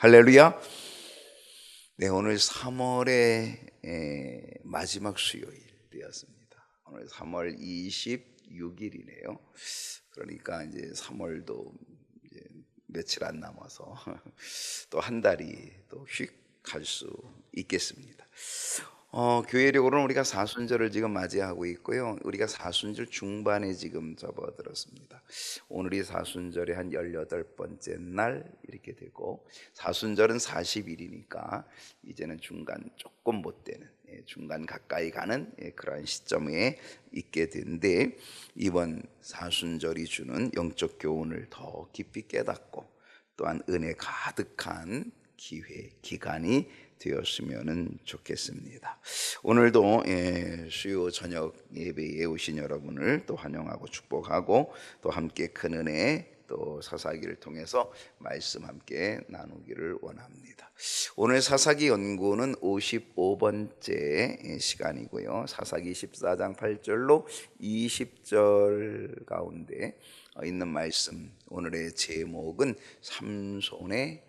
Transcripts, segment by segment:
할렐루야. 네, 오늘 3월의 마지막 수요일 되었습니다. 오늘 3월 26일이네요. 그러니까 이제 3월도 이제 며칠 안 남아서 또 한 달이 또 휙 갈 수 있겠습니다. 교회력으로는 우리가 사순절을 지금 맞이하고 있고요. 우리가 사순절 중반에 지금 접어들었습니다. 오늘이 사순절의 한 18번째 날 이렇게 되고, 사순절은 40일이니까 이제는 중간 조금 못 되는, 중간 가까이 가는 그러한 시점에 있게 된데, 이번 사순절이 주는 영적 교훈을 더 깊이 깨닫고 또한 은혜 가득한 기간이 되었으면 좋겠습니다. 오늘도 수요 저녁 예배에 오신 여러분을 또 환영하고 축복하고, 또 함께 큰 은혜 또 사사기를 통해서 말씀 함께 나누기를 원합니다. 오늘 사사기 연구는 55번째 시간이고요. 사사기 14장 8절로 20절 가운데 있는 말씀, 오늘의 제목은 삼손의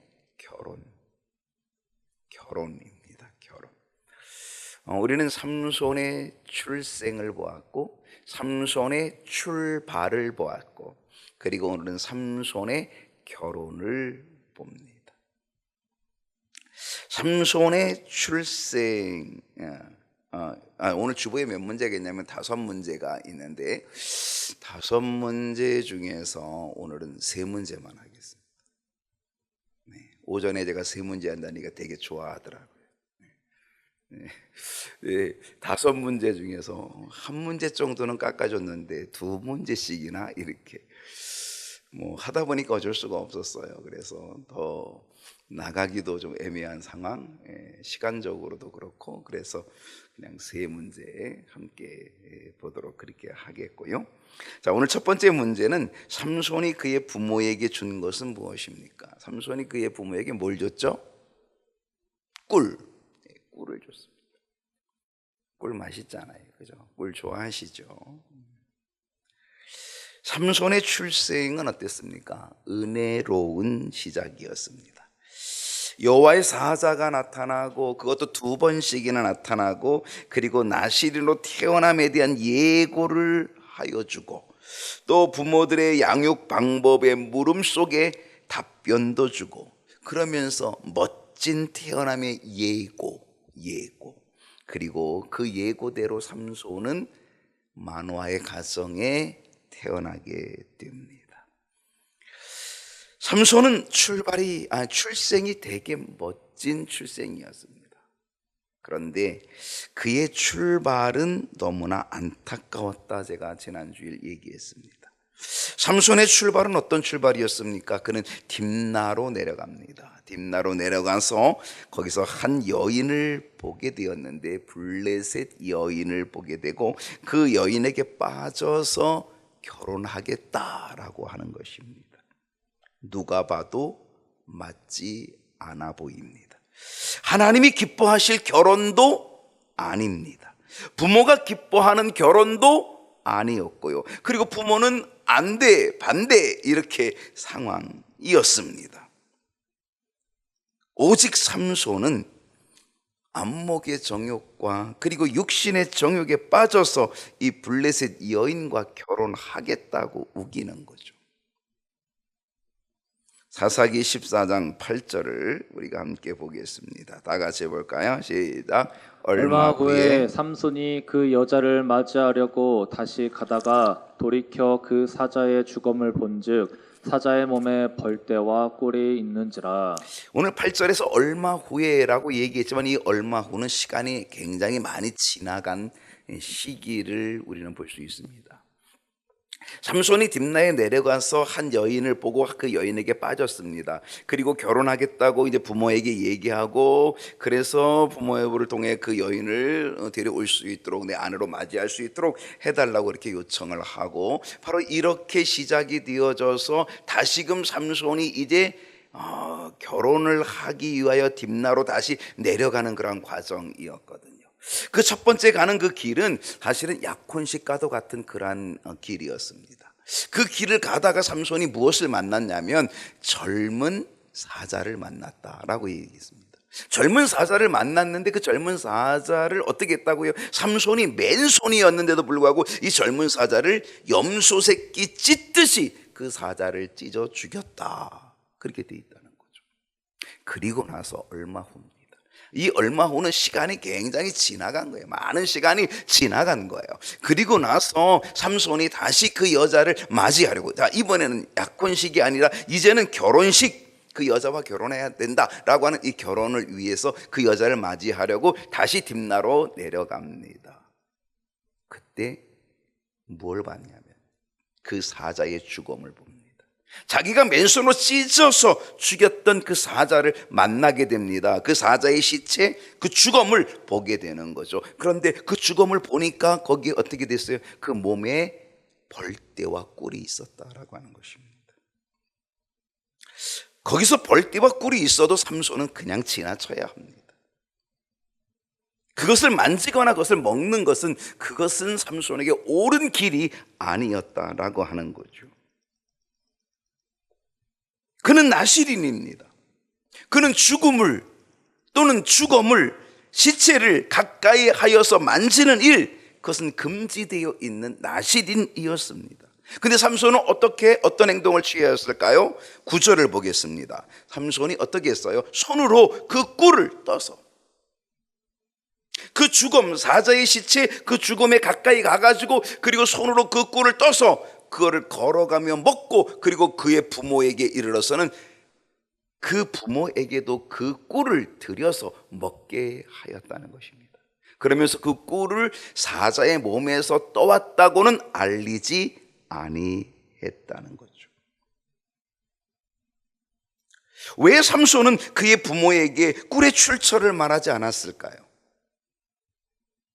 결혼입니다. 결혼. 우리는 삼손의 출생을 보았고, 삼손의 출발을 보았고, 그리고 오늘은 삼손의 결혼을 봅니다. 삼손의 출생. 오늘 주보에 몇 문제겠냐면 5문제가 있는데, 5문제 중에서 오늘은 3문제만 하겠습니다. 오전에 제가 3문제 한다니까 되게 좋아하더라고요. 5문제 중에서 1문제 정도는 깎아줬는데 2문제씩이나 이렇게 하다 보니까 어쩔 수가 없었어요. 그래서 더 나가기도 좀 애매한 상황, 시간적으로도 그렇고, 그래서 그냥 3문제 함께 보도록 그렇게 하겠고요. 자, 오늘 첫 번째 문제는 삼손이 그의 부모에게 준 것은 무엇입니까? 삼손이 그의 부모에게 뭘 줬죠? 꿀을 줬습니다. 꿀 맛있잖아요, 그죠? 꿀 좋아하시죠? 삼손의 출생은 어땠습니까? 은혜로운 시작이었습니다. 여호와의 사자가 나타나고, 그것도 2번씩이나 나타나고, 그리고 나시린으로 태어남에 대한 예고를 하여 주고, 또 부모들의 양육 방법의 물음 속에 답변도 주고, 그러면서 멋진 태어남의 예고, 그리고 그 예고대로 삼손은 만화의 가정에 태어나게 됩니다. 삼손은 출생이 되게 멋진 출생이었습니다. 그런데 그의 출발은 너무나 안타까웠다. 제가 지난주일 얘기했습니다. 삼손의 출발은 어떤 출발이었습니까? 그는 딥나로 내려갑니다. 딥나로 내려가서 거기서 한 여인을 보게 되었는데, 블레셋 여인을 보게 되고, 그 여인에게 빠져서 결혼하겠다라고 하는 것입니다. 누가 봐도 맞지 않아 보입니다. 하나님이 기뻐하실 결혼도 아닙니다. 부모가 기뻐하는 결혼도 아니었고요. 그리고 부모는 안 돼, 반대, 이렇게 상황이었습니다. 오직 삼손은 안목의 정욕과 그리고 육신의 정욕에 빠져서 이 블레셋 여인과 결혼하겠다고 우기는 거죠. 사사기 14장 8절을 우리가 함께 보겠습니다. 다 같이 해볼까요? 시작. 얼마 후에 삼손이 그 여자를 맞이하려고 다시 가다가 돌이켜 그 사자의 죽음을 본즉 사자의 몸에 벌떼와 꿀이 있는지라. 오늘 8절에서 얼마 후에라고 얘기했지만, 이 얼마 후는 시간이 굉장히 많이 지나간 시기를 우리는 볼 수 있습니다. 삼손이 딥나에 내려가서 한 여인을 보고 그 여인에게 빠졌습니다. 그리고 결혼하겠다고 이제 부모에게 얘기하고, 그래서 부모를 통해 그 여인을 데려올 수 있도록, 내 아내로 맞이할 수 있도록 해달라고 이렇게 요청을 하고, 바로 이렇게 시작이 되어져서 다시금 삼손이 이제 결혼을 하기 위하여 딥나로 다시 내려가는 그런 과정이었거든요. 그 첫 번째 가는 그 길은 사실은 약혼식과도 같은 그러한 길이었습니다. 그 길을 가다가 삼손이 무엇을 만났냐면 젊은 사자를 만났다라고 얘기했습니다. 젊은 사자를 만났는데 그 젊은 사자를 어떻게 했다고요? 삼손이 맨손이었는데도 불구하고 이 젊은 사자를 염소 새끼 찢듯이 그 사자를 찢어 죽였다. 그렇게 돼 있다는 거죠. 그리고 나서 얼마 후입니다. 이 얼마 후는 시간이 굉장히 지나간 거예요. 많은 시간이 지나간 거예요. 그리고 나서 삼손이 다시 그 여자를 맞이하려고, 자, 이번에는 약혼식이 아니라 이제는 결혼식, 그 여자와 결혼해야 된다라고 하는 이 결혼을 위해서 그 여자를 맞이하려고 다시 딥나로 내려갑니다. 그때 뭘 봤냐면 그 사자의 죽음을 봅니다. 자기가 맨손으로 찢어서 죽였던 그 사자를 만나게 됩니다. 그 사자의 시체, 그 죽음을 보게 되는 거죠. 그런데 그 죽음을 보니까 거기에 어떻게 됐어요? 그 몸에 벌떼와 꿀이 있었다라고 하는 것입니다. 거기서 벌떼와 꿀이 있어도 삼손은 그냥 지나쳐야 합니다. 그것을 만지거나 그것을 먹는 것은, 그것은 삼손에게 옳은 길이 아니었다라고 하는 거죠. 그는 나실인입니다. 그는 죽음을 또는 죽음을, 시체를 가까이 하여서 만지는 일, 그것은 금지되어 있는 나실인이었습니다. 근데 삼손은 어떤 행동을 취하였을까요? 9절을 보겠습니다. 삼손이 어떻게 했어요? 손으로 그 꿀을 떠서 그 죽음, 사자의 시체, 그 죽음에 가까이 가가지고, 그리고 손으로 그 꿀을 떠서 그거를 걸어가며 먹고, 그리고 그의 부모에게 이르러서는 그 부모에게도 그 꿀을 들여서 먹게 하였다는 것입니다. 그러면서 그 꿀을 사자의 몸에서 떠왔다고는 알리지 아니했다는 거죠. 왜 삼손은 그의 부모에게 꿀의 출처를 말하지 않았을까요?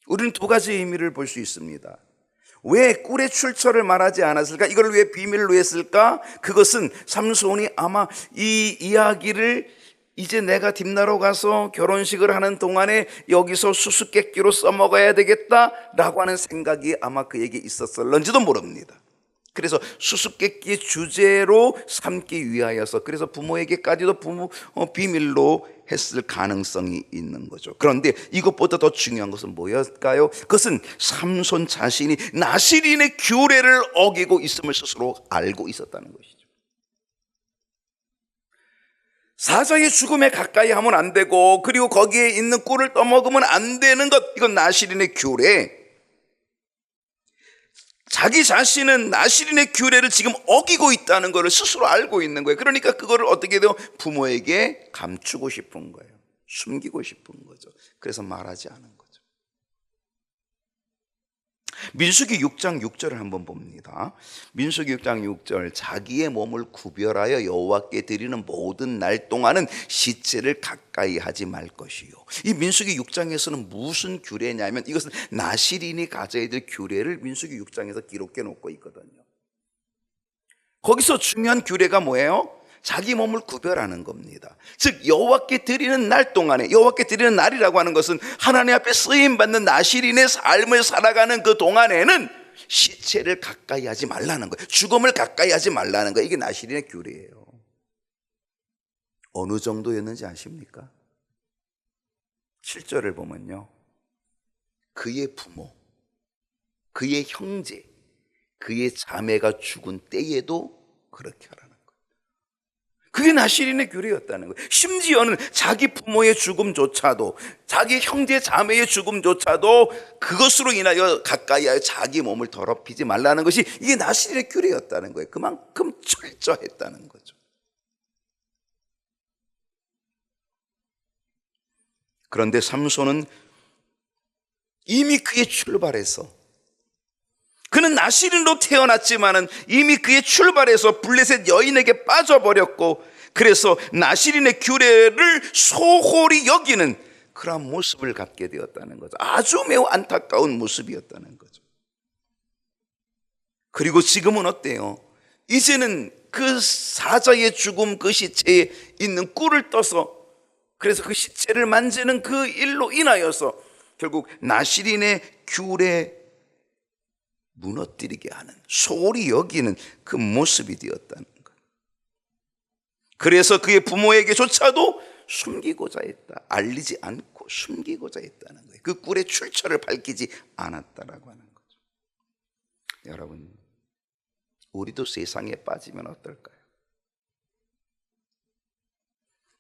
우리는 두 가지 의미를 볼 수 있습니다. 왜 꿀의 출처를 말하지 않았을까? 이걸 왜 비밀로 했을까? 그것은 삼손이 아마 이 이야기를, 이제 내가 딥나로 가서 결혼식을 하는 동안에 여기서 수수께끼로 써먹어야 되겠다라고 하는 생각이 아마 그에게 있었을런지도 모릅니다. 그래서 수수께끼의 주제로 삼기 위하여서, 그래서 부모에게까지도 비밀로 했을 가능성이 있는 거죠. 그런데 이것보다 더 중요한 것은 뭐였을까요? 그것은 삼손 자신이 나실인의 규례를 어기고 있음을 스스로 알고 있었다는 것이죠. 사자의 죽음에 가까이 하면 안 되고, 그리고 거기에 있는 꿀을 떠먹으면 안 되는 것, 이건 나실인의 규례. 자기 자신은 나실인의 규례를 지금 어기고 있다는 것을 스스로 알고 있는 거예요. 그러니까 그거를 어떻게 해요? 부모에게 감추고 싶은 거예요. 숨기고 싶은 거죠. 그래서 말하지 않은 거죠. 민수기 6장 6절을 한번 봅니다. 민수기 6장 6절, 자기의 몸을 구별하여 여호와께 드리는 모든 날 동안은 시체를 가까이 하지 말 것이요. 이 민수기 6장에서는 무슨 규례냐면, 이것은 나실인이 가져야 될 규례를 민수기 6장에서 기록해 놓고 있거든요. 거기서 중요한 규례가 뭐예요? 자기 몸을 구별하는 겁니다. 즉 여호와께 드리는 날 동안에, 여호와께 드리는 날이라고 하는 것은 하나님 앞에 쓰임받는 나실인의 삶을 살아가는 그 동안에는 시체를 가까이 하지 말라는 거예요. 죽음을 가까이 하지 말라는 거예요. 이게 나실인의 규례예요. 어느 정도였는지 아십니까? 7절을 보면요, 그의 부모, 그의 형제, 그의 자매가 죽은 때에도 그렇게 하라는 거예요. 그게 나실인의 규례였다는 거예요. 심지어는 자기 부모의 죽음조차도, 자기 형제 자매의 죽음조차도 그것으로 인하여 가까이 하여 자기 몸을 더럽히지 말라는 것이, 이게 나실인의 규례였다는 거예요. 그만큼 철저했다는 거죠. 그런데 삼손은 이미 그의 출발에서, 그는 나실인으로 태어났지만은 이미 그의 출발에서 블레셋 여인에게 빠져버렸고, 그래서 나실인의 규례를 소홀히 여기는 그런 모습을 갖게 되었다는 거죠. 아주 매우 안타까운 모습이었다는 거죠. 그리고 지금은 어때요? 이제는 그 사자의 죽음, 그 시체에 있는 꿀을 떠서, 그래서 그 시체를 만지는 그 일로 인하여서 결국 나실인의 규례 무너뜨리게 하는, 소홀히 여기는 그 모습이 되었다는 것. 그래서 그의 부모에게조차도 숨기고자 했다. 알리지 않고 숨기고자 했다는 거예요. 그 꿀의 출처를 밝히지 않았다라고 하는 거죠. 여러분, 우리도 세상에 빠지면 어떨까요?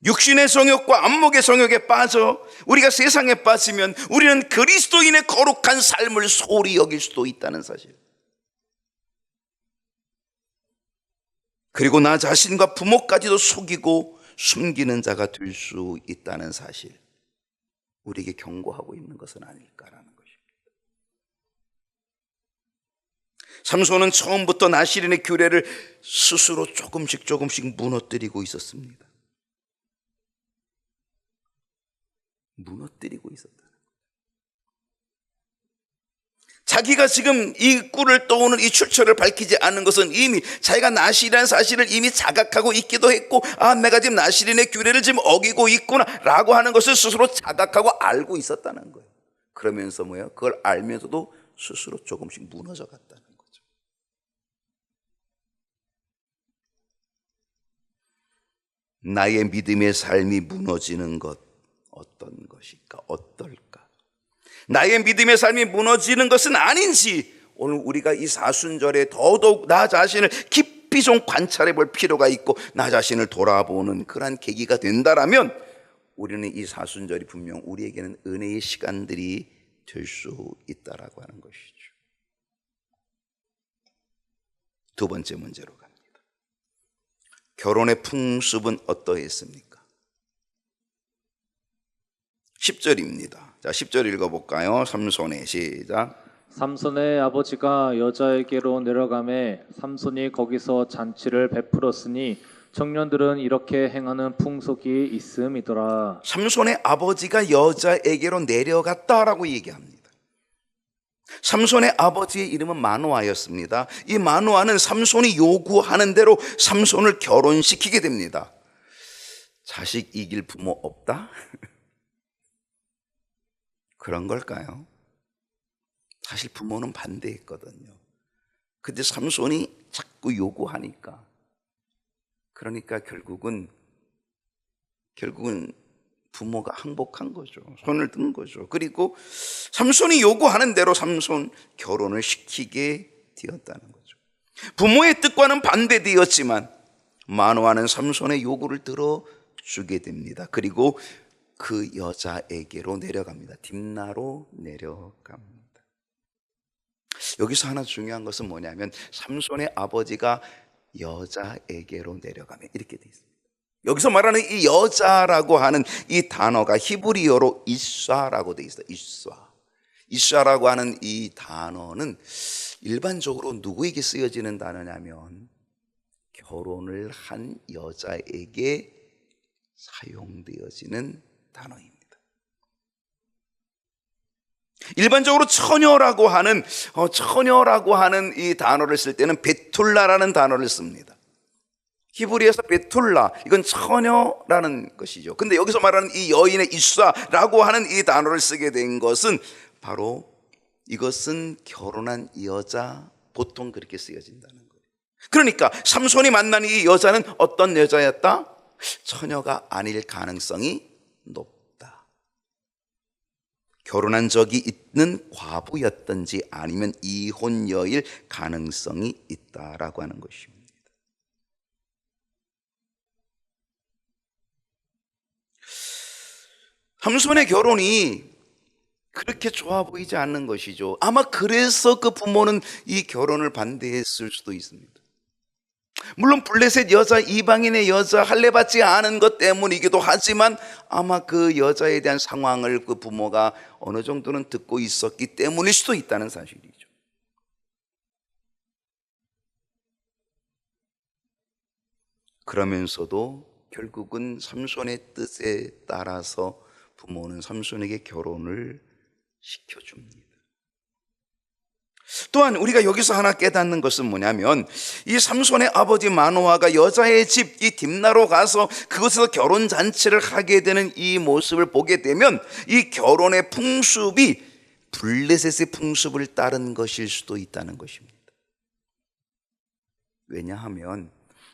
육신의 성욕과 안목의 성욕에 빠져 우리가 세상에 빠지면 우리는 그리스도인의 거룩한 삶을 소홀히 여길 수도 있다는 사실. 그리고 나 자신과 부모까지도 속이고 숨기는 자가 될 수 있다는 사실. 우리에게 경고하고 있는 것은 아닐까라는 것입니다. 삼손은 처음부터 나실인의 규례를 스스로 조금씩 무너뜨리고 있었습니다. 무너뜨리고 있었다. 자기가 지금 이 꿀을 떠오는 이 출처를 밝히지 않는 것은 이미 자기가 나실이라는 사실을 이미 자각하고 있기도 했고, 내가 지금 나실인의 규례를 지금 어기고 있구나 라고 하는 것을 스스로 자각하고 알고 있었다는 거예요. 그러면서 뭐예요? 그걸 알면서도 스스로 조금씩 무너져 갔다는 거죠. 나의 믿음의 삶이 무너지는 것, 어떤 것일까? 어떨까? 나의 믿음의 삶이 무너지는 것은 아닌지 오늘 우리가 이 사순절에 더더욱 나 자신을 깊이 좀 관찰해 볼 필요가 있고 나 자신을 돌아보는 그러한 계기가 된다라면 우리는 이 사순절이 분명 우리에게는 은혜의 시간들이 될 수 있다라고 하는 것이죠. 두 번째 문제로 갑니다. 결혼의 풍습은 어떠했습니까? 10절입니다. 자, 10절 읽어볼까요? 삼손의 시작. 삼손의 아버지가 여자에게로 내려가매 삼손이 거기서 잔치를 베풀었으니 청년들은 이렇게 행하는 풍속이 있음이더라. 삼손의 아버지가 여자에게로 내려갔다라고 얘기합니다. 삼손의 아버지의 이름은 마노아였습니다. 이 마노아는 삼손이 요구하는 대로 삼손을 결혼시키게 됩니다. 자식 이길 부모 없다? 그런 걸까요? 사실 부모는 반대했거든요. 근데 삼손이 자꾸 요구하니까, 그러니까 결국은 부모가 항복한 거죠. 손을 든 거죠. 그리고 삼손이 요구하는 대로 삼손 결혼을 시키게 되었다는 거죠. 부모의 뜻과는 반대되었지만 마노아는 삼손의 요구를 들어주게 됩니다. 그리고 그 여자에게로 내려갑니다. 딥나로 내려갑니다. 여기서 하나 중요한 것은 뭐냐면 삼손의 아버지가 여자에게로 내려가면 이렇게 돼 있습니다. 여기서 말하는 이 여자라고 하는 이 단어가 히브리어로 이쏴라고 돼 있어요. 이쏴라고 하는 이 단어는 일반적으로 누구에게 쓰여지는 단어냐면 결혼을 한 여자에게 사용되어지는 단어입니다. 일반적으로 처녀라고 하는 이 단어를 쓸 때는 베툴라라는 단어를 씁니다. 히브리에서 베툴라, 이건 처녀라는 것이죠. 근데 여기서 말하는 이 여인의 이쏴라고 하는 이 단어를 쓰게 된 것은 바로 이것은 결혼한 여자, 보통 그렇게 쓰여진다는 거예요. 그러니까 삼손이 만난 이 여자는 어떤 여자였다? 처녀가 아닐 가능성이 높다. 결혼한 적이 있는 과부였든지 아니면 이혼녀일 가능성이 있다라고 하는 것입니다. 삼손의 결혼이 그렇게 좋아 보이지 않는 것이죠. 아마 그래서 그 부모는 이 결혼을 반대했을 수도 있습니다. 물론 블레셋 여자, 이방인의 여자, 할례받지 않은 것 때문이기도 하지만 아마 그 여자에 대한 상황을 그 부모가 어느 정도는 듣고 있었기 때문일 수도 있다는 사실이죠. 그러면서도 결국은 삼손의 뜻에 따라서 부모는 삼손에게 결혼을 시켜줍니다. 또한 우리가 여기서 하나 깨닫는 것은 뭐냐면 이 삼손의 아버지 마노아가 여자의 집 이 딥나로 가서 그곳에서 결혼 잔치를 하게 되는 이 모습을 보게 되면 이 결혼의 풍습이 블레셋의 풍습을 따른 것일 수도 있다는 것입니다. 왜냐하면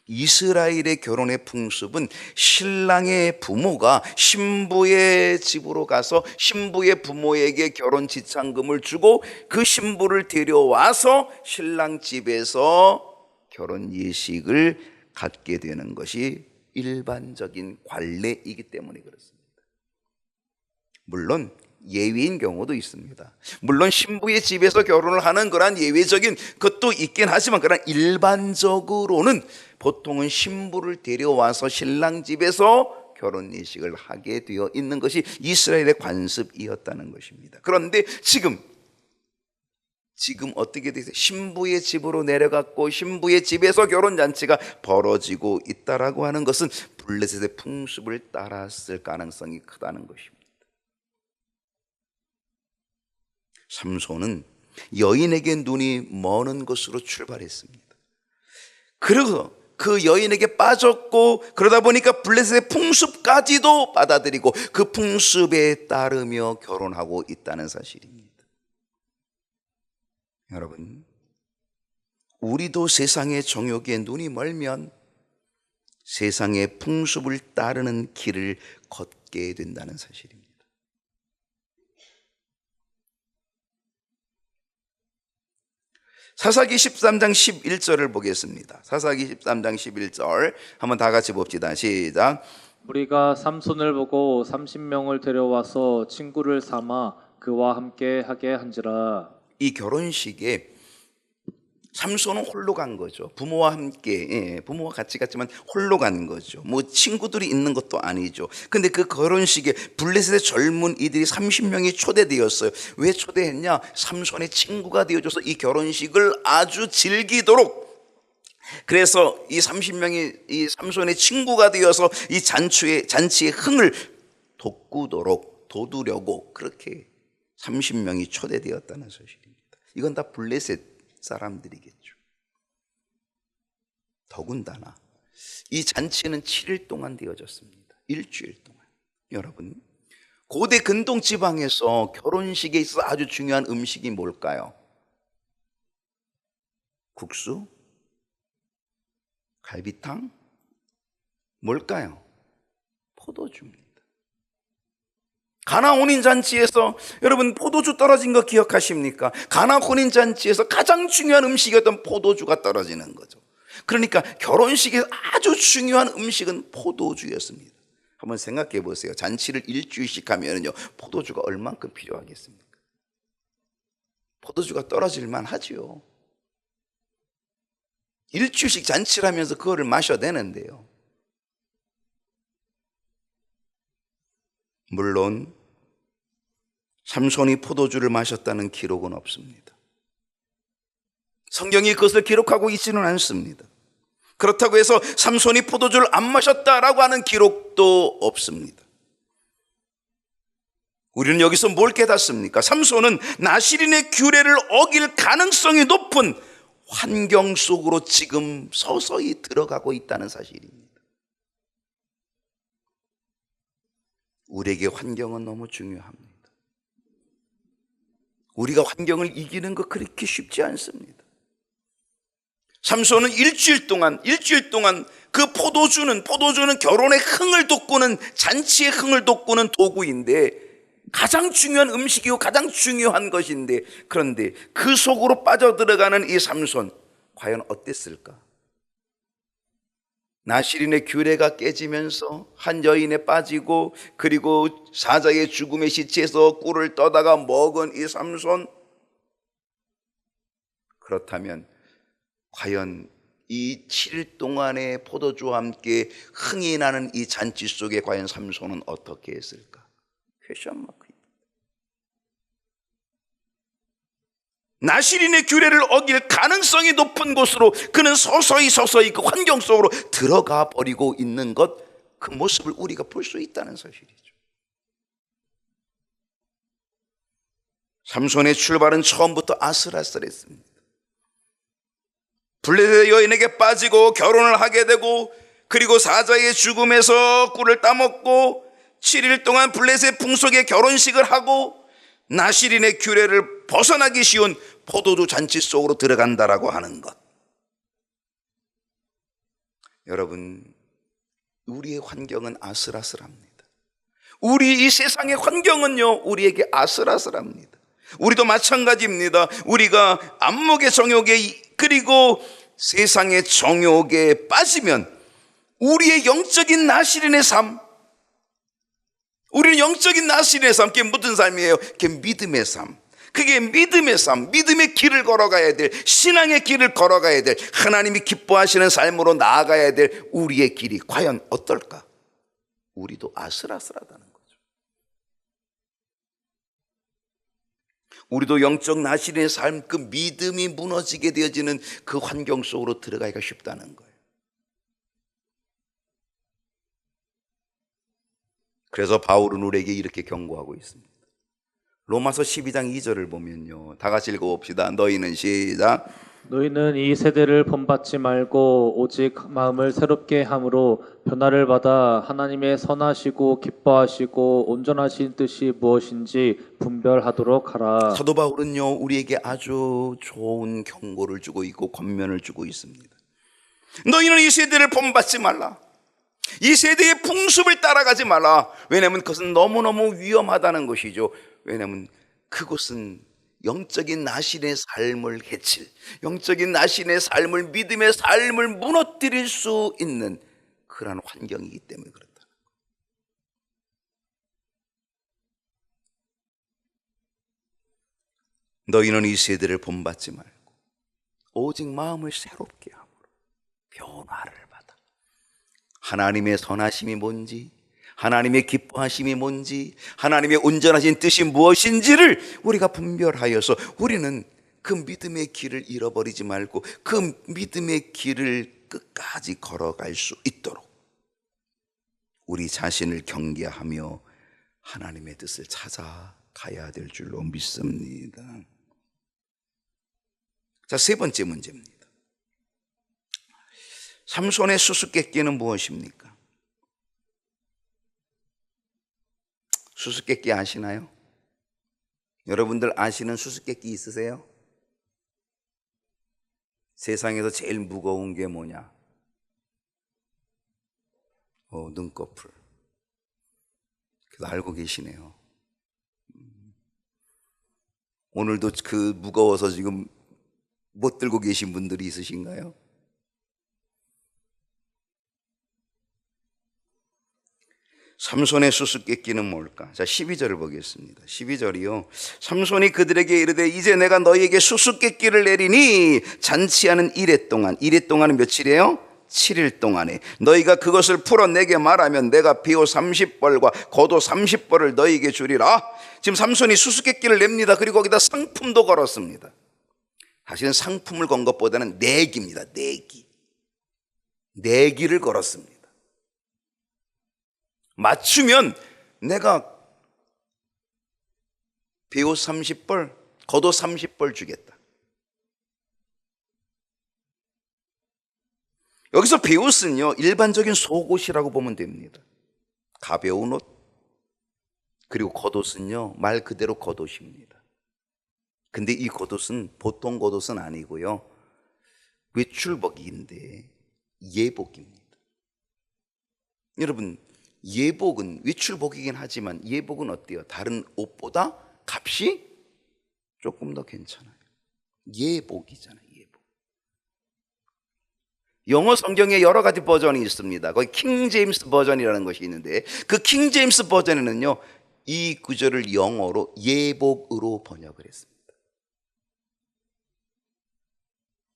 이스라엘의 결혼의 풍습은 신랑의 부모가 신부의 집으로 가서 신부의 부모에게 결혼 지참금을 주고 그 신부를 데려와서 신랑 집에서 결혼 예식을 갖게 되는 것이 일반적인 관례이기 때문에 그렇습니다. 물론 예외인 경우도 있습니다. 물론 신부의 집에서 결혼을 하는 그런 예외적인 것도 있긴 하지만 그러나 일반적으로는 보통은 신부를 데려와서 신랑 집에서 결혼 예식을 하게 되어 있는 것이 이스라엘의 관습이었다는 것입니다. 그런데 지금 어떻게 되세요? 신부의 집으로 내려갔고 신부의 집에서 결혼잔치가 벌어지고 있다라고 하는 것은 블레셋의 풍습을 따랐을 가능성이 크다는 것입니다. 삼손은 여인에게 눈이 머는 것으로 출발했습니다. 그리고 그 여인에게 빠졌고 그러다 보니까 블레셋의 풍습까지도 받아들이고 그 풍습에 따르며 결혼하고 있다는 사실입니다. 여러분, 우리도 세상의 정욕에 눈이 멀면 세상의 풍습을 따르는 길을 걷게 된다는 사실입니다. 사사기 13장 11절을 보겠습니다. 사사기 13장 11절 한번 다 같이 봅시다. 시작. 우리가 삼손을 보고 30명을 데려와서 친구를 삼아 그와 함께 하게 한지라. 이 결혼식에 삼손은 홀로 간 거죠. 부모와 함께, 부모와 같이 갔지만 홀로 간 거죠. 뭐 친구들이 있는 것도 아니죠. 근데 그 결혼식에 블레셋의 젊은이들이 30명이 초대되었어요. 왜 초대했냐? 삼손의 친구가 되어줘서 이 결혼식을 아주 즐기도록, 그래서 이 30명이 이 삼손의 친구가 되어서 이 잔치의 흥을 돋우려고 그렇게 30명이 초대되었다는 사실입니다. 이건 다 블레셋 사람들이겠죠. 더군다나 이 잔치는 7일 동안 되어졌습니다. 일주일 동안. 여러분, 고대 근동 지방에서 결혼식에 있어서 아주 중요한 음식이 뭘까요? 국수? 갈비탕? 뭘까요? 포도주입니다. 가나 혼인잔치에서 여러분 포도주 떨어진 거 기억하십니까? 가나 혼인잔치에서 가장 중요한 음식이었던 포도주가 떨어지는 거죠. 그러니까 결혼식에서 아주 중요한 음식은 포도주였습니다. 한번 생각해 보세요. 잔치를 일주일씩 하면요, 포도주가 얼만큼 필요하겠습니까? 포도주가 떨어질만 하죠. 일주일씩 잔치를 하면서 그거를 마셔야 되는데요. 물론 삼손이 포도주를 마셨다는 기록은 없습니다. 성경이 그것을 기록하고 있지는 않습니다. 그렇다고 해서 삼손이 포도주를 안 마셨다라고 하는 기록도 없습니다. 우리는 여기서 뭘 깨닫습니까? 삼손은 나시린의 규례를 어길 가능성이 높은 환경 속으로 지금 서서히 들어가고 있다는 사실입니다. 우리에게 환경은 너무 중요합니다. 우리가 환경을 이기는 거 그렇게 쉽지 않습니다. 삼손은 일주일 동안 그 포도주는 결혼의 흥을 돋구는, 잔치의 흥을 돋구는 도구인데 가장 중요한 음식이고 가장 중요한 것인데, 그런데 그 속으로 빠져들어가는 이 삼손 과연 어땠을까? 나시린의 규례가 깨지면서 한 여인에 빠지고 그리고 사자의 죽음의 시체에서 꿀을 떠다가 먹은 이 삼손, 그렇다면 과연 이 7일 동안의 포도주와 함께 흥이 나는 이 잔치 속에 과연 삼손은 어떻게 했을까? 퀘션 마크입니다. 나시린의 규례를 어길 가능성이 높은 곳으로 그는 서서히 그 환경 속으로 들어가 버리고 있는 것, 그 모습을 우리가 볼 수 있다는 사실이죠. 삼손의 출발은 처음부터 아슬아슬했습니다. 블레셋 여인에게 빠지고 결혼을 하게 되고 그리고 사자의 죽음에서 꿀을 따먹고 7일 동안 블레셋 풍속의 결혼식을 하고 나시린의 규례를 벗어나기 쉬운 포도주 잔치 속으로 들어간다라고 하는 것. 여러분, 우리의 환경은 아슬아슬합니다. 우리 이 세상의 환경은요, 우리에게 아슬아슬합니다. 우리도 마찬가지입니다. 우리가 안목의 정욕에 그리고 세상의 정욕에 빠지면 우리의 영적인 나시린의 삶, 우리는 영적인 나시린의 삶, 그게 무슨 삶이에요? 그게 믿음의 삶. 그게 믿음의 삶, 믿음의 길을 걸어가야 될, 신앙의 길을 걸어가야 될, 하나님이 기뻐하시는 삶으로 나아가야 될 우리의 길이 과연 어떨까? 우리도 아슬아슬하다는 거죠. 우리도 영적 나시린의 삶, 그 믿음이 무너지게 되어지는 그 환경 속으로 들어가기가 쉽다는 거예요. 그래서 바울은 우리에게 이렇게 경고하고 있습니다. 로마서 12장 2절을 보면요, 다 같이 읽어봅시다. 너희는 시작. 너희는 이 세대를 본받지 말고 오직 마음을 새롭게 함으로 변화를 받아 하나님의 선하시고 기뻐하시고 온전하신 뜻이 무엇인지 분별하도록 하라. 사도 바울은요, 우리에게 아주 좋은 경고를 주고 있고 권면을 주고 있습니다. 너희는 이 세대를 본받지 말라. 이 세대의 풍습을 따라가지 말라. 왜냐하면 그것은 너무너무 위험하다는 것이죠. 왜냐하면 그것은 영적인 나신의 삶을 해칠, 영적인 나신의 삶을, 믿음의 삶을 무너뜨릴 수 있는 그러한 환경이기 때문에 그렇다. 너희는 이 세대를 본받지 말고 오직 마음을 새롭게 함으로 변화를 받아. 하나님의 선하심이 뭔지, 하나님의 기뻐하심이 뭔지, 하나님의 온전하신 뜻이 무엇인지를 우리가 분별하여서 우리는 그 믿음의 길을 잃어버리지 말고 그 믿음의 길을 끝까지 걸어갈 수 있도록 우리 자신을 경계하며 하나님의 뜻을 찾아가야 될 줄로 믿습니다. 자, 세 번째 문제입니다. 삼손의 수수께끼는 무엇입니까? 수수께끼 아시나요? 여러분들 아시는 수수께끼 있으세요? 세상에서 제일 무거운 게 뭐냐? 눈꺼풀. 그래도 알고 계시네요. 오늘도 그 무거워서 지금 못 들고 계신 분들이 있으신가요? 삼손의 수수께끼는 뭘까? 자, 12절을 보겠습니다. 12절이요. 삼손이 그들에게 이르되 이제 내가 너희에게 수수께끼를 내리니 잔치하는 이레 동안은 며칠이에요? 7일 동안에 너희가 그것을 풀어 내게 말하면 내가 비호 30벌과 겉옷 30벌을 너희에게 주리라. 지금 삼손이 수수께끼를 냅니다. 그리고 거기다 상품도 걸었습니다. 사실은 상품을 건 것보다는 내기입니다. 내기를 걸었습니다. 맞추면 내가 베옷 30벌, 겉옷 30벌 주겠다. 여기서 베옷은요, 일반적인 속옷이라고 보면 됩니다. 가벼운 옷. 그리고 겉옷은요, 말 그대로 겉옷입니다. 근데 이 겉옷은 보통 겉옷은 아니고요, 외출복인데 예복입니다. 여러분, 예복은 외출복이긴 하지만 예복은 어때요? 다른 옷보다 값이 조금 더 괜찮아요. 예복이잖아요. 예복. 영어 성경에 여러 가지 버전이 있습니다. 거기 킹 제임스 버전이라는 것이 있는데 그 킹 제임스 버전에는요, 이 구절을 영어로 예복으로 번역을 했습니다.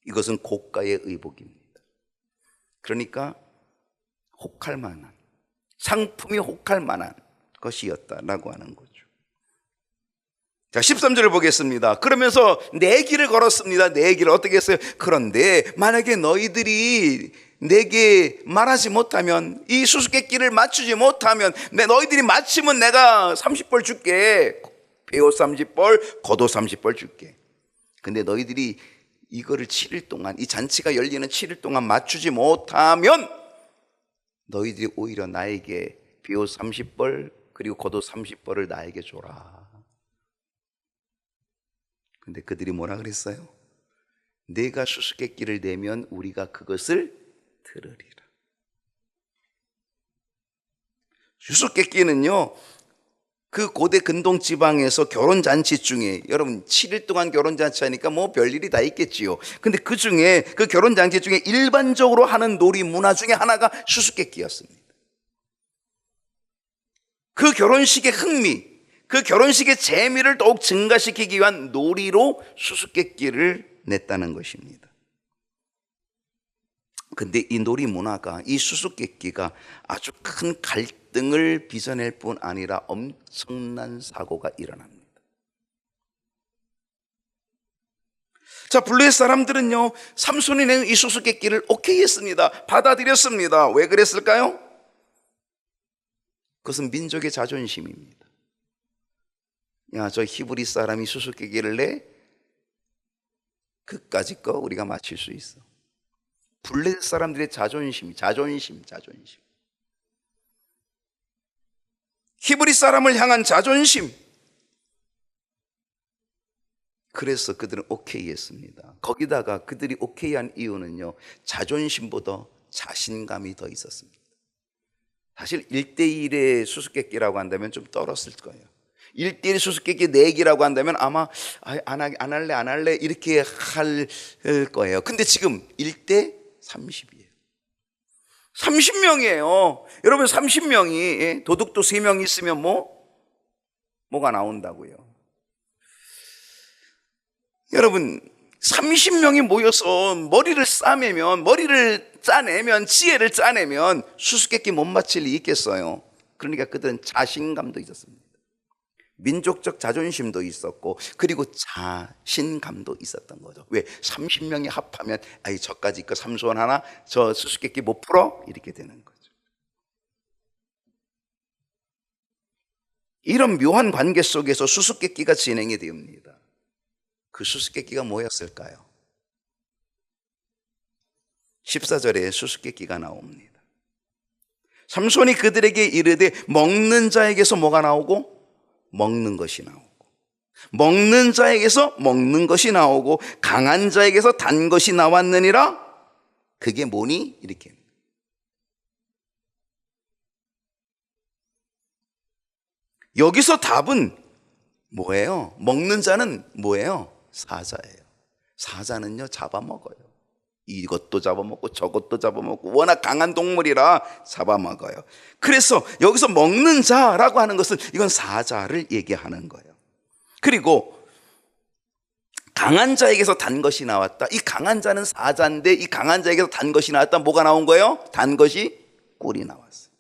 이것은 고가의 의복입니다. 그러니까 혹할 만한, 상품이 혹할 만한 것이었다라고 하는 거죠. 자, 13절을 보겠습니다. 그러면서 내기를 걸었습니다. 내기를 어떻게 했어요? 그런데 만약에 너희들이 내게 말하지 못하면, 이 수수께끼를 맞추지 못하면, 너희들이 맞히면 내가 30벌 줄게. 베옷 30벌, 겉옷 30벌 줄게. 근데 너희들이 이거를 7일 동안, 이 잔치가 열리는 7일 동안 맞추지 못하면 너희들이 오히려 나에게 베옷 30벌 그리고 겉옷 30벌을 나에게 줘라. 근데 그들이 뭐라 그랬어요? 내가 수수께끼를 내면 우리가 그것을 들으리라. 수수께끼는요, 그 고대 근동 지방에서 결혼잔치 중에, 여러분 7일 동안 결혼잔치 하니까 뭐 별일이 다 있겠지요. 근데 그 중에, 그 결혼잔치 중에 일반적으로 하는 놀이 문화 중에 하나가 수수께끼였습니다. 그 결혼식의 흥미, 그 결혼식의 재미를 더욱 증가시키기 위한 놀이로 수수께끼를 냈다는 것입니다. 근데 이 놀이 문화가, 이 수수께끼가 아주 큰 갈등을 빚어낼 뿐 아니라 엄청난 사고가 일어납니다. 자, 블레셋 사람들은요, 삼손이 낸 이 수수께끼를 오케이 했습니다. 받아들였습니다. 왜 그랬을까요? 그것은 민족의 자존심입니다. 야, 저 히브리 사람이 수수께끼를 내? 그까짓 거 우리가 맞힐 수 있어. 블레셋 사람들의 자존심. 히브리 사람을 향한 자존심. 그래서 그들은 오케이 했습니다. 거기다가 그들이 오케이 한 이유는요, 자존심보다 자신감이 더 있었습니다. 사실 1대1의 수수께끼라고 한다면 좀 떨었을 거예요. 1대1 수수께끼 내기라고 한다면 아마 안 할래 이렇게 할 거예요. 근데 지금 1대30이에요 30명이에요 여러분. 30명이 도둑도 3명 있으면 뭐가 나온다고요. 여러분, 30명이 모여서 머리를 짜내면, 지혜를 짜내면 수수께끼 못 맞힐 리 있겠어요. 그러니까 그들은 자신감도 있었습니다. 민족적 자존심도 있었고, 그리고 자신감도 있었던 거죠. 왜? 30명이 합하면 저까지 거 삼손 하나, 저 수수께끼 못 풀어? 이렇게 되는 거죠. 이런 묘한 관계 속에서 수수께끼가 진행이 됩니다. 그 수수께끼가 뭐였을까요? 14절에 수수께끼가 나옵니다. 삼손이 그들에게 이르되 먹는 자에게서 뭐가 나오고? 먹는 것이 나오고, 먹는 자에게서 먹는 것이 나오고, 강한 자에게서 단 것이 나왔느니라. 그게 뭐니? 이렇게. 여기서 답은 뭐예요? 먹는 자는 뭐예요? 사자예요. 사자는요, 잡아먹어요. 이것도 잡아먹고 저것도 잡아먹고, 워낙 강한 동물이라 잡아먹어요. 그래서 여기서 먹는 자라고 하는 것은 이건 사자를 얘기하는 거예요. 그리고 강한 자에게서 단 것이 나왔다. 이 강한 자는 사자인데, 이 강한 자에게서 단 것이 나왔다. 뭐가 나온 거예요? 단 것이 꿀이 나왔어요.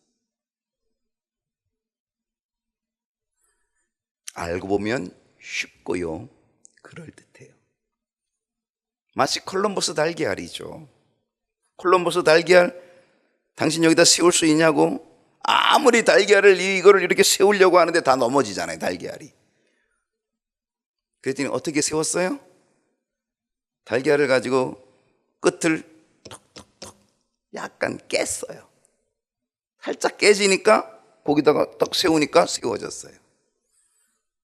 알고 보면 쉽고요, 그럴듯해요. 마치 콜럼버스 달걀이죠. 콜럼버스 달걀, 당신 여기다 세울 수 있냐고? 아무리 이거를 이렇게 세우려고 하는데 다 넘어지잖아요, 달걀이. 그랬더니 어떻게 세웠어요? 달걀을 가지고 끝을 톡톡톡 약간 깼어요. 살짝 깨지니까 거기다가 딱 세우니까 세워졌어요.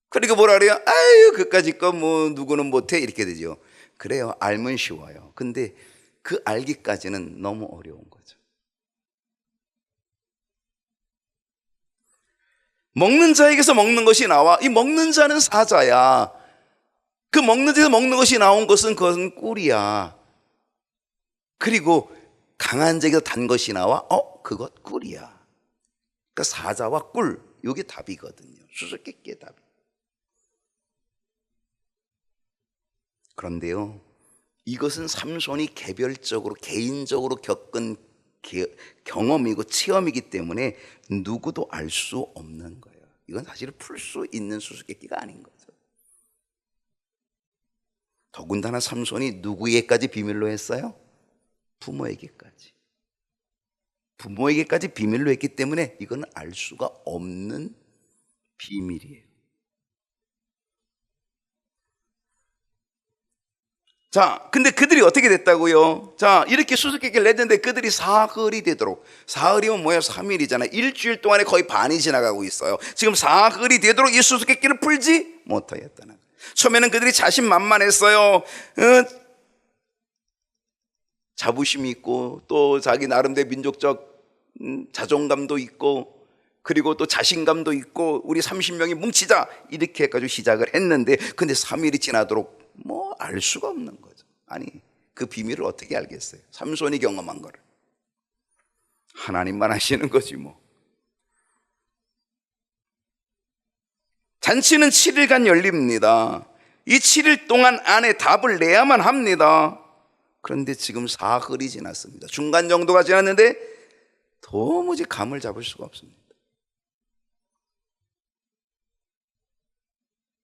그리고 뭐라 그래요? 아유, 그까짓 거 누구는 못해, 이렇게 되죠. 그래요, 알면 쉬워요. 근데 그 알기까지는 너무 어려운 거죠. 먹는 자에게서 먹는 것이 나와. 이 먹는 자는 사자야. 그 먹는 자에서 먹는 것이 나온 것은 그것은 꿀이야. 그리고 강한 자에게서 단 것이 나와. 그것 꿀이야. 그러니까 사자와 꿀, 이게 답이거든요. 수수께끼의 답이. 그런데요, 이것은 삼손이 개인적으로 겪은 경험이고 체험이기 때문에 누구도 알 수 없는 거예요. 이건 사실 풀 수 있는 수수께끼가 아닌 거죠. 더군다나 삼손이 누구에게까지 비밀로 했어요? 부모에게까지 비밀로 했기 때문에 이건 알 수가 없는 비밀이에요. 자, 근데 그들이 어떻게 됐다고요? 자, 이렇게 수수께끼를 냈는데 그들이 사흘이 되도록, 사흘이면 뭐예요? 3일이잖아요. 일주일 동안에 거의 반이 지나가고 있어요. 지금 사흘이 되도록 이 수수께끼를 풀지 못하였다는 거예요. 처음에는 그들이 자신만만했어요. 자부심이 있고 또 자기 나름대로 민족적 자존감도 있고, 그리고 또 자신감도 있고 우리 30명이 뭉치자 이렇게 해가지고 시작을 했는데, 근데 3일이 지나도록 뭐 알 수가 없는 거죠. 아니, 그 비밀을 어떻게 알겠어요? 삼손이 경험한 거를 하나님만 아시는 거지 뭐. 잔치는 7일간 열립니다. 이 7일 동안 안에 답을 내야만 합니다. 그런데 지금 사흘이 지났습니다. 중간 정도가 지났는데 도무지 감을 잡을 수가 없습니다.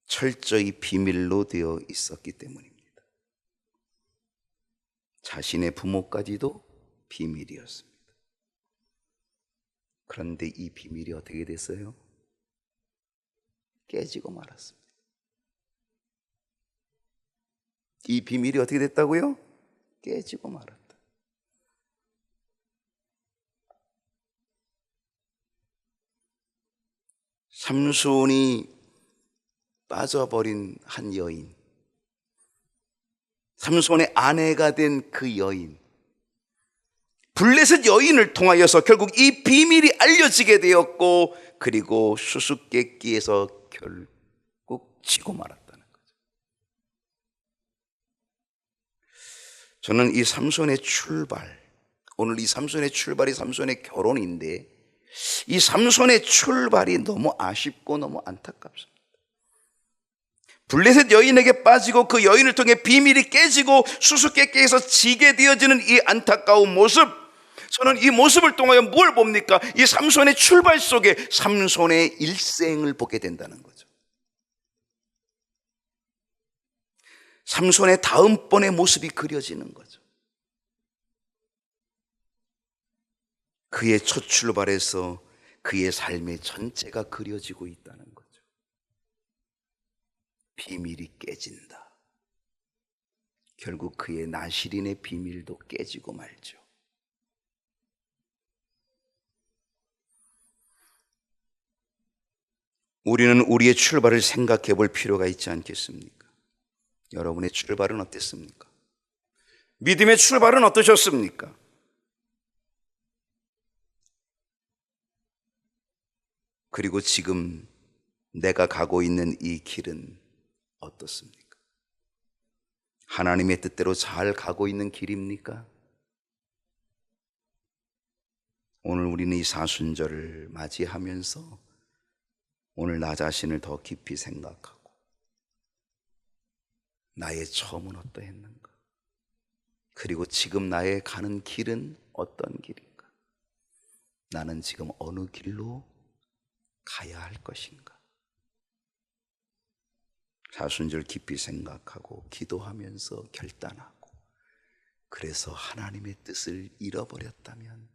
철저히 비밀로 되어 있었기 때문입니다. 자신의 부모까지도 비밀이었습니다. 그런데 이 비밀이 어떻게 됐어요? 깨지고 말았습니다. 이 비밀이 어떻게 됐다고요? 깨지고 말았다. 삼손이 빠져버린 한 여인, 삼손의 아내가 된 그 여인, 블레셋 여인을 통하여서 결국 이 비밀이 알려지게 되었고, 그리고 수수께끼에서 결국 지고 말았다는 거죠. 저는 이 삼손의 출발, 오늘 이 삼손의 출발이 삼손의 결혼인데, 이 삼손의 출발이 너무 아쉽고 너무 안타깝습니다. 블레셋 여인에게 빠지고 그 여인을 통해 비밀이 깨지고 수수께끼에서 지게 되어지는 이 안타까운 모습, 저는 이 모습을 통하여 뭘 봅니까? 이 삼손의 출발 속에 삼손의 일생을 보게 된다는 거죠. 삼손의 다음번의 모습이 그려지는 거죠. 그의 첫 출발에서 그의 삶의 전체가 그려지고 있다는 거죠. 비밀이 깨진다. 결국 그의 나실인의 비밀도 깨지고 말죠. 우리는 우리의 출발을 생각해 볼 필요가 있지 않겠습니까? 여러분의 출발은 어땠습니까? 믿음의 출발은 어떠셨습니까? 그리고 지금 내가 가고 있는 이 길은 어떻습니까? 하나님의 뜻대로 잘 가고 있는 길입니까? 오늘 우리는 이 사순절을 맞이하면서 오늘 나 자신을 더 깊이 생각하고, 나의 처음은 어떠했는가? 그리고 지금 나의 가는 길은 어떤 길인가? 나는 지금 어느 길로 가야 할 것인가? 사순절 깊이 생각하고 기도하면서 결단하고, 그래서 하나님의 뜻을 잃어버렸다면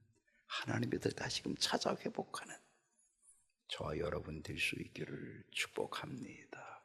하나님의 뜻을 다시금 찾아 회복하는 저와 여러분 될 수 있기를 축복합니다.